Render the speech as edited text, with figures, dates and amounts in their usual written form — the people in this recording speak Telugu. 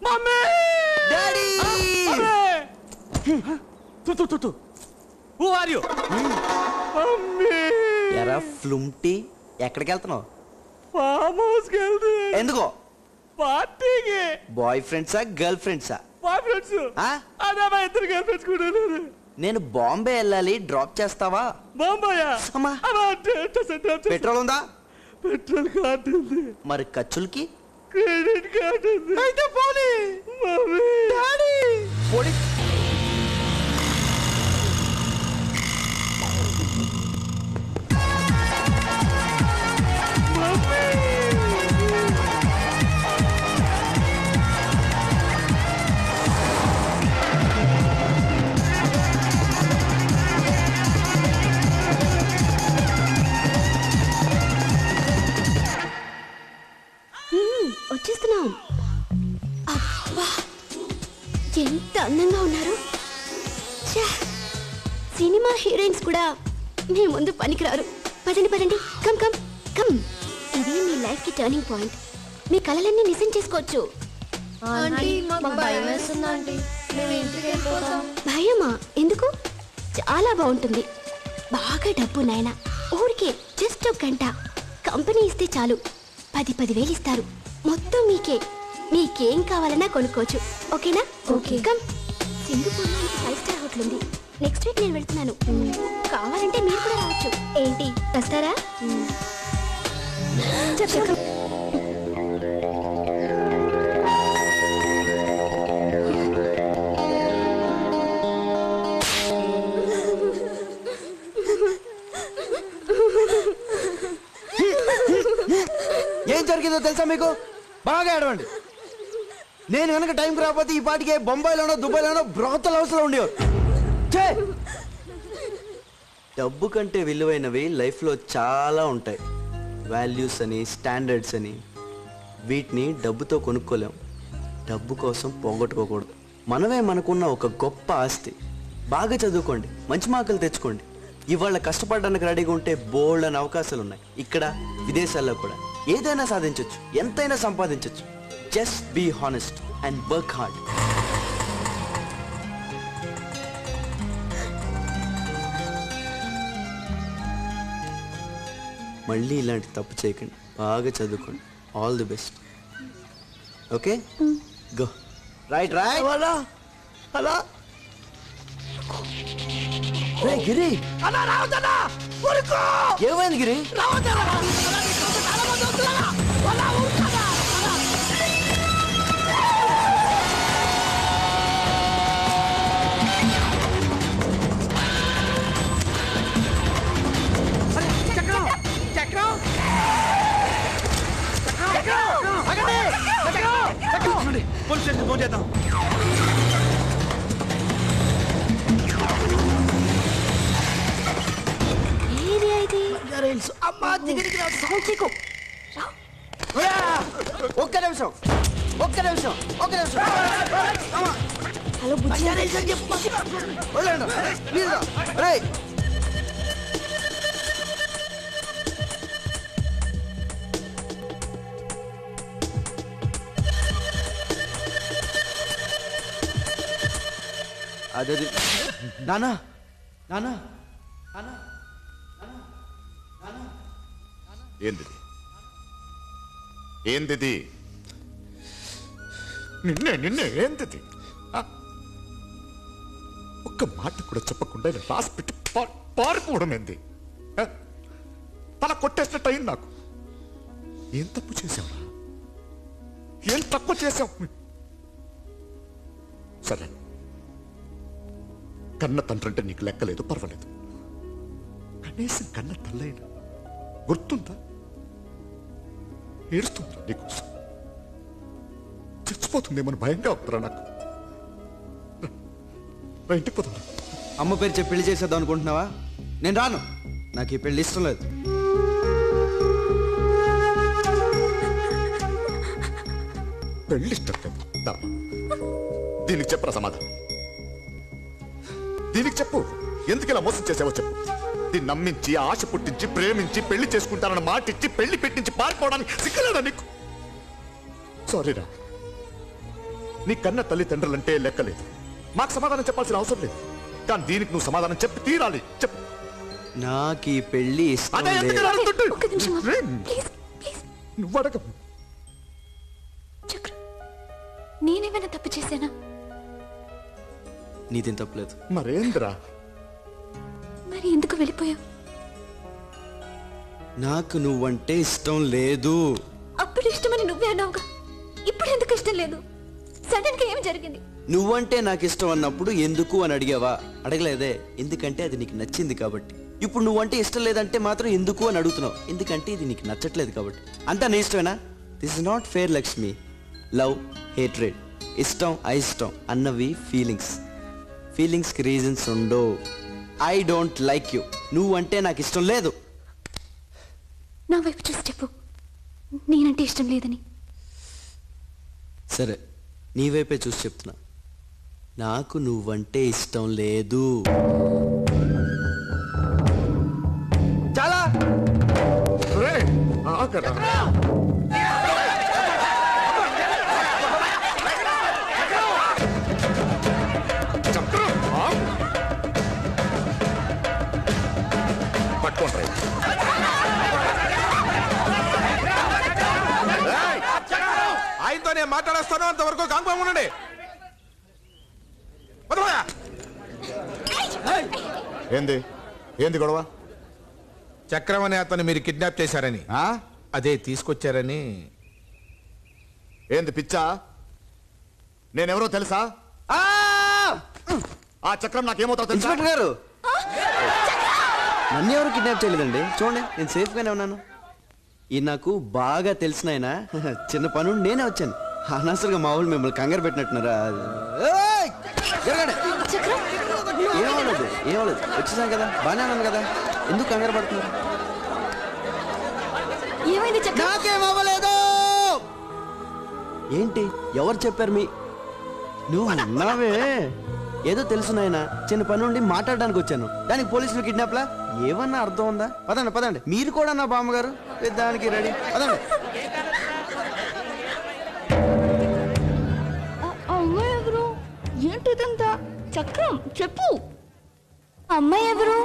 Mummy daddy who are you mummy ఎరా ఫ్లుమ్టీ ఎక్కడికి వెళ్తున్నావు? ఫామ్ హౌస్ కి వెళ్తున్నా. ఎందుకో? పార్టీకి. బాయ్ ఫ్రెండ్సా గర్ల్ ఫ్రెండ్సా? Boy friends. అదే మా ఇద్దరు గర్ల్ ఫ్రెండ్స్ కూడా ఉన్నారు. నేను బాంబే వెళ్ళాలి, డ్రాప్ చేస్తావా? బాంబేయా? అమ్మా. పెట్రోల్ ఉందా? పెట్రోల్ కార్డు ఉంది. మరి ఖర్చులకి? క్రెడిట్ కార్డు ఉంది. అయితే పోనీ. మమ్మీ డాడీ పోనీ. వచ్చేస్తున్నాం. అబ్బా ఎంత అందంగా ఉన్నారు. సినిమా హీరోయిన్స్ కూడా మీ ముందు పనికిరారు. పదండి పదండి, కమ్ కమ్ కమ్. ఇది మీ లైఫ్ కి టర్నింగ్ పాయింట్. మీ కలలన్నీ నిజం చేసుకోవచ్చు. భయమా? ఎందుకు? చాలా బాగుంటుంది. బాగా డబ్బు నాయన. ఊరికే జస్ట్ ఒక గంట కంపెనీ ఇస్తే చాలు 10,000 ఇస్తారు. మొత్తం మీకే. మీకేం కావాలన్నా కొనుక్కోవచ్చు. ఓకేనా? ఓకే. కమ్. సింగపూర్లో 5 స్టార్ హోటల్ ఉంది. నెక్స్ట్ వీక్ నేను వెళ్తున్నాను. కావాలంటే మీరు కూడా రావచ్చు. ఏంటి, వస్తారా? చెప్పు. ఏం జరిగిందో తెలుసా మీకు? బాగా ఏడవండి. నేను కనుక టైంకి రాకపోతే ఈ పాటికే బొంబాయిలోనో దుబాయ్లోనో బ్రోతల్ హౌస్లో ఉండేవారు. డబ్బు కంటే విలువైనవి లైఫ్లో చాలా ఉంటాయి. వాల్యూస్ అని, స్టాండర్డ్స్ అని. వీటిని డబ్బుతో కొనుక్కోలేం. డబ్బు కోసం పోగొట్టుకోకూడదు. మనమే మనకున్న ఒక గొప్ప ఆస్తి. బాగా చదువుకోండి, మంచి మార్కులు తెచ్చుకోండి. ఇవాళ కష్టపడడానికి రెడీగా ఉంటే బోల్డ్ అని అవకాశాలు ఉన్నాయి. ఇక్కడ విదేశాల్లో కూడా ఏదైనా సాధించవచ్చు, ఎంతైనా సంపాదించవచ్చు. Just be honest and work hard. మళ్ళీ ఇలాంటి తప్పు చేయకండి. బాగా చదువుకోండి. All the best. Okay, go. Right right. అలా గిరి, ఏమైంది గిరి? పోలీస్ స్టేషన్ ఫోన్ చేద్దాం. ఒక్క నిమిషం. హలో బుజ్జి. అదే నానా నానా నానా. ఏంది నిన్నే ఏంది? ఒక్క మాట కూడా చెప్పకుండా రాసి పెట్టి పారిపోవడం ఏంది? తల కొట్టేసినట్టు అయింది నాకు. ఏం తప్పు చేసావురా? ఏం తక్కువ చేసావు? సరే, కన్న తండ్రంటే నీకు లెక్కలేదు, పర్వాలేదు. కనీసం కన్న తల్లైనా గుర్తుందా? ఏడుస్తుందా నీకోసం? చచ్చిపోతుందేమని భయంగా ఉందిరా నాకు. ఇంటికి పోతా. అమ్మ పేరు చెప్పి పెళ్లి చేసేద్దాం అనుకుంటున్నావా? నేను రాను. నాకు ఈ పెళ్లి ఇష్టం లేదు. పెళ్లి ఇష్టం లేదు. దీనికి చెప్పరా సమాధానం? దీనికి చెప్పు. ఎందుకు ఇలా మోసం చేసావో చెప్పు. దీన్ని నమ్మించి, ఆశ పుట్టించి, ప్రేమించి, పెళ్లి చేసుకుంటానన్న మాట ఇచ్చి, పెళ్లి పెట్టించి పారిపోవడానికి సిగ్గులేదా నీకు? సారీరా. నీ కన్న తల్లిదండ్రులంటే లెక్కలేదు. మాకు సమాధానం చెప్పాల్సిన అవసరం లేదు. కానీ దీనికి నువ్వు సమాధానం చెప్పి తీరాలి. చెప్పు. నాకు ఈ పెళ్లి ఇష్టం అదే ఎందుకు లేదు. అడుగుతుంటే? ఒక్క నిమిషం ఆగు. ప్లీజ్ ప్లీజ్ నువ్వు అడగ. చక్రం, నేనేమైనా తప్పు చేశానా? నీదేం తప్పలేదు. మరేంద్రా? మరి ఎందుకు వెళ్ళిపోయావు? నాకు నువ్వంటే ఇష్టం లేదు. అప్పుడు ఇష్టమని నువ్వే అన్నావుగా, ఇప్పుడు ఎందుకు ఇష్టం లేదు? సడన్ గా ఏం జరిగింది? నువ్వంటే నాకు ఇష్టం అన్నప్పుడు ఎందుకు అని అడిగావా? అడగలేదే, ఎందుకంటే అది నీకు నచ్చింది కాబట్టి. ఇప్పుడు నువ్వంటే ఇష్టం లేదంటే మాత్రం ఎందుకు అని అడుగుతున్నావు, ఎందుకంటే ఇది నీకు నచ్చట్లేదు కాబట్టి. అంతా నీ ఇష్టమేనా? This is not fair Lakshmi. Love, hatred, ఇష్టం అయిష్టం అన్నవి ఫీలింగ్స్. ఫీలింగ్స్కి రీజన్స్ ఉండవు. I don't like you. నువ్వంటే నాకు ఇష్టం లేదు. నా వైపు చూసి చెప్పు, నేనంటే ఇష్టం లేదని. సరే, నీ వైపే చూసి చెప్తున్నా. నాకు నువ్వంటే ఇష్టం లేదు. చాలా రేయ్, ఆగరా. చక్రం, ఆగు. పట్టుకోండి రేయ్. ఆయనతో నేను మాట్లాడేస్తాను, అంతవరకు కాంపం ఉండండి. వదలరా. ఏంది ఏంది గొడవ? చక్రం అనే అతను మీరు కిడ్నాప్ చేశారని, ఆ? అదే తీసుకొచ్చారని. ఏంది పిచ్చా? నేనెవరో తెలుసా? ఆ! ఆ చక్రం నాకేమవుతావు తెలుసా? ఇన్స్పెక్టర్ గారు, నన్ను ఎవరు కిడ్నాప్ చేయలేదండి. చూడండి, నేను సేఫ్గానే ఉన్నాను. ఈ నాకు బాగా తెలిసిన ఆయన. చిన్న పని ఉండి నేనే వచ్చాను. అనవసరంగా మా వాళ్ళు మిమ్మల్ని కంగారు పెట్టినట్టున్నారా? ఏయ్! జరగండి. చక్రం, ఏమవలేదు, ఏమవలేదు. వచ్చేసాం కదా, బాగానే ఉన్నాను కదా, ఎందుకు కంగారు పడుతున్నారు? ఏమైంది చక్రం? నాకేమవ్వలేదు. ఏంటి, ఎవరు చెప్పారు? నువ్వు అన్నావే ఏదో తెలుసు నాయన, చిన్న పని ఉండి మాట్లాడడానికి వచ్చాను, దానికి పోలీసులు కిడ్నాప్లా? ఏమన్నా అర్థం ఉందా? పదండి పదండి, మీరు కూడా నా బామ్మగారు దానికి రెడీ. పదండి. అమ్మాయి ఎవరు? ఏంటిదంతా? చక్రం చెప్పు. అమ్మాయి ఎవరు?